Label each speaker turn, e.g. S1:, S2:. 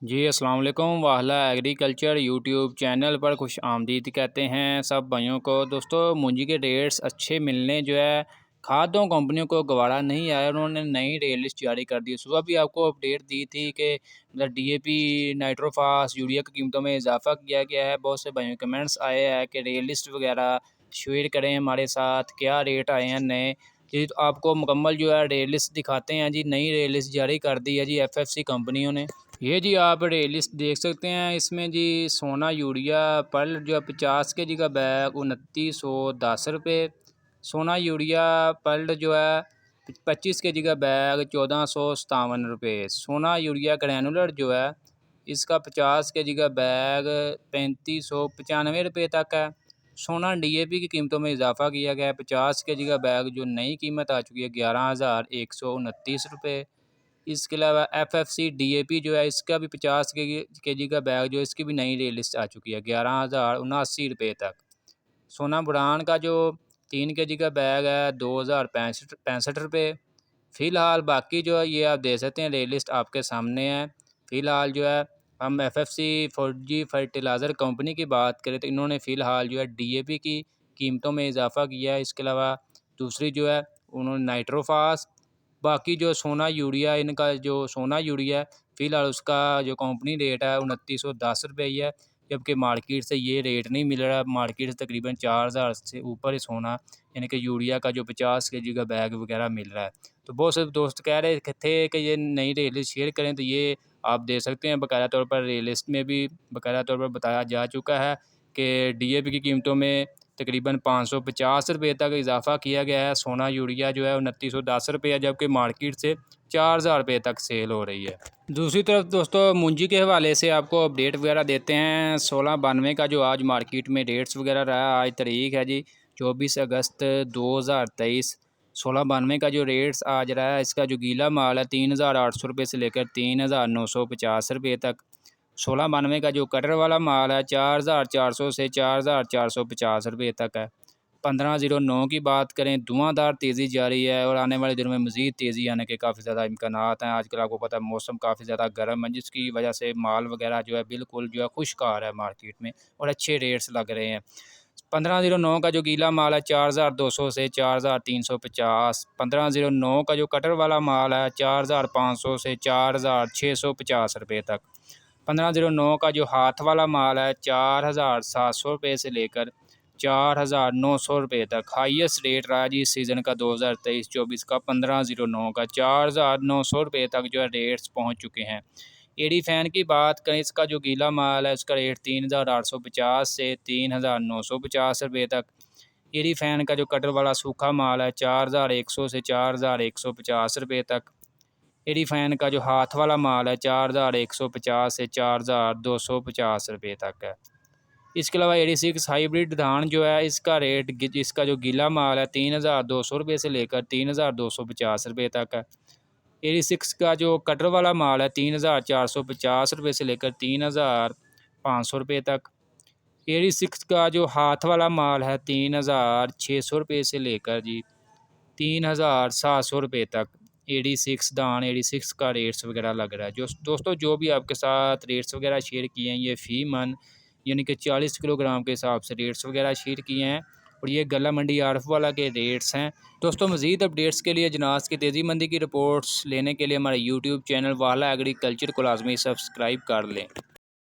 S1: जी अस्सलाम वालेकुम। वाहला agriculture YouTube channel पर खुश आमदीद कहते हैं सब भाइयों को। दोस्तों मूंजी के रेट्स अच्छे मिलने जो है खादों कंपनियों को गवारा नहीं आया, उन्होंने नई रेट लिस्ट जारी कर दी। सुबह भी आपको अपडेट दी थी कि मतलब डीएपी, नाइट्रोफास, यूरिया की कीमतों में इजाफा किया गया है। बहुत से भाइयों कमेंट्स आए हैं कि रेट लिस्ट वगैरह शेयर करें हमारे साथ, क्या रेट आए हैं नए जी। तो आपको मुकम्मल जो है रेट लिस्ट दिखाते हैं जी। नई रेट लिस्ट जारी कर दी है जी एफएफसी कंपनियों ने। ये जी आप रेट लिस्ट देख सकते हैं। इसमें जी सोना यूरिया पल जो है 50 kg का बैग 2910 रुपये। सोना यूरिया पल्ड जो है 25 kg का बैग 1457 रुपये। सोना यूरिया ग्रैनुलर जो है इसका 50 kg का बैग 3595 रुपये तक है। सोना डीएपी की कीमतों में इजाफा किया गया है। 50 kg का बैग जो नई कीमत आ चुकी है 11,129 रुपये। इसके अलावा एफएफसी डीएपी जो है इसका भी 50 kg का बैग जो है इसकी भी नई रेट लिस्ट आ चुकी है 11,079 रुपये तक। सोना बुरान का जो 3 kg का बैग है 2,065 रुपये। फ़िलहाल बाकी जो है ये आप देख सकते हैं रेट लिस्ट आपके सामने है। फ़िलहाल जो है हम एफएफसी फौजी फर्टिलाइज़र कंपनी की बात करें तो इन्होंने फ़िलहाल जो है डीएपी की कीमतों में इजाफा किया है। इसके अलावा दूसरी जो है उन्होंने नाइट्रोफास, बाकी जो सोना यूरिया, इनका जो सोना यूरिया है फ़िलहाल उसका जो कंपनी रेट है 2910 रुपये ही है। जबकि मार्केट से ये रेट नहीं मिल रहा। मार्केट से तकरीबन 4000 से ऊपर ही सोना यानी कि यूरिया का जो 50 kg का बैग वगैरह मिल रहा है। तो बहुत से दोस्त कह रहे थे कि ये नई रेट लिस्ट शेयर करें, तो ये आप देख सकते हैं बाकायदा तौर पर रेट लिस्ट में भी बाकायदा तौर पर बताया जा चुका है कि डीएपी की कीमतों में तकरीबन 550 रुपये तक इजाफा किया गया है। सोना यूरिया जो है 2910 रुपये है, जबकि मार्केट से 4000 रुपये तक सेल हो रही है। दूसरी तरफ दोस्तों मूंजी के हवाले से आपको अपडेट वगैरह देते हैं। 1692 का जो आज मार्केट में रेट्स वगैरह रहा, आज तारीख है जी 24 अगस्त 2023। 1692 का जो रेट्स आज रहा है इसका जो गीला माल है 3800 रुपये से लेकर 3950 रुपये तक। 1692 का जो कटर वाला माल है 4400 से 4450 रुपये तक है। 1509 की बात करें धुआंधार तेज़ी जारी है और आने वाले दिनों में मज़ीद तेज़ी आने के काफ़ी ज़्यादा इम्कानात हैं। आजकल आपको पता है मौसम काफ़ी ज़्यादा गर्म है, जिसकी वजह से माल वगैरह जो है बिल्कुल जो है खुश्क आ रहा है मार्केट में और अच्छे रेट्स लग रहे हैं। 1509 का जो गीला माल है 4200 से 4350। 1509 का जो कटर वाला माल है 4500 से 4650 रुपये तक। 1509 का जो हाथ वाला माल है 4700 रुपये से लेकर 4900 रुपये तक। हाईएस्ट रेट रहा जी इस सीज़न का 2023-24 का 1509 का 4900 रुपये तक जो है रेट्स पहुंच चुके हैं। एडी फ़ैन की बात करें इसका जो गीला माल है उसका रेट 3850 से 3950 रुपये तक। एडी फ़ैन का जो कटर वाला सूखा माल है 4100 से 4150 रुपये तक। एडी फ़ैन का जो हाथ वाला माल है 4150 से 4250 रुपये तक है। इसके अलावा 86 हाइब्रिड धान जो है इसका रेट इसका जो गीला माल है 3200 रुपये से लेकर 3250 रुपये तक है। 86 का जो कटर वाला माल है 3450 रुपये से लेकर 3500 रुपये तक। 86 का जो हाथ वाला माल है 3600 रुपये से लेकर जी 3700 रुपये तक। 86 धान 86 का रेट्स वगैरह लग रहा है। जो दोस्तों जो भी आपके साथ रेट्स वगैरह शेयर किए हैं ये फ़ी मन यानी कि 40 किलोग्राम के हिसाब से रेट्स वगैरह शेयर किए हैं और ये गला मंडी आरफ वाला के रेट्स हैं। दोस्तों मज़ीद अपडेट्स के लिए जनाज़ की तेज़ी मंदी की रिपोर्ट्स लेने के लिए हमारे यूट्यूब चैनल वाला एग्रीकल्चर को लाजमी सब्सक्राइब कर लें।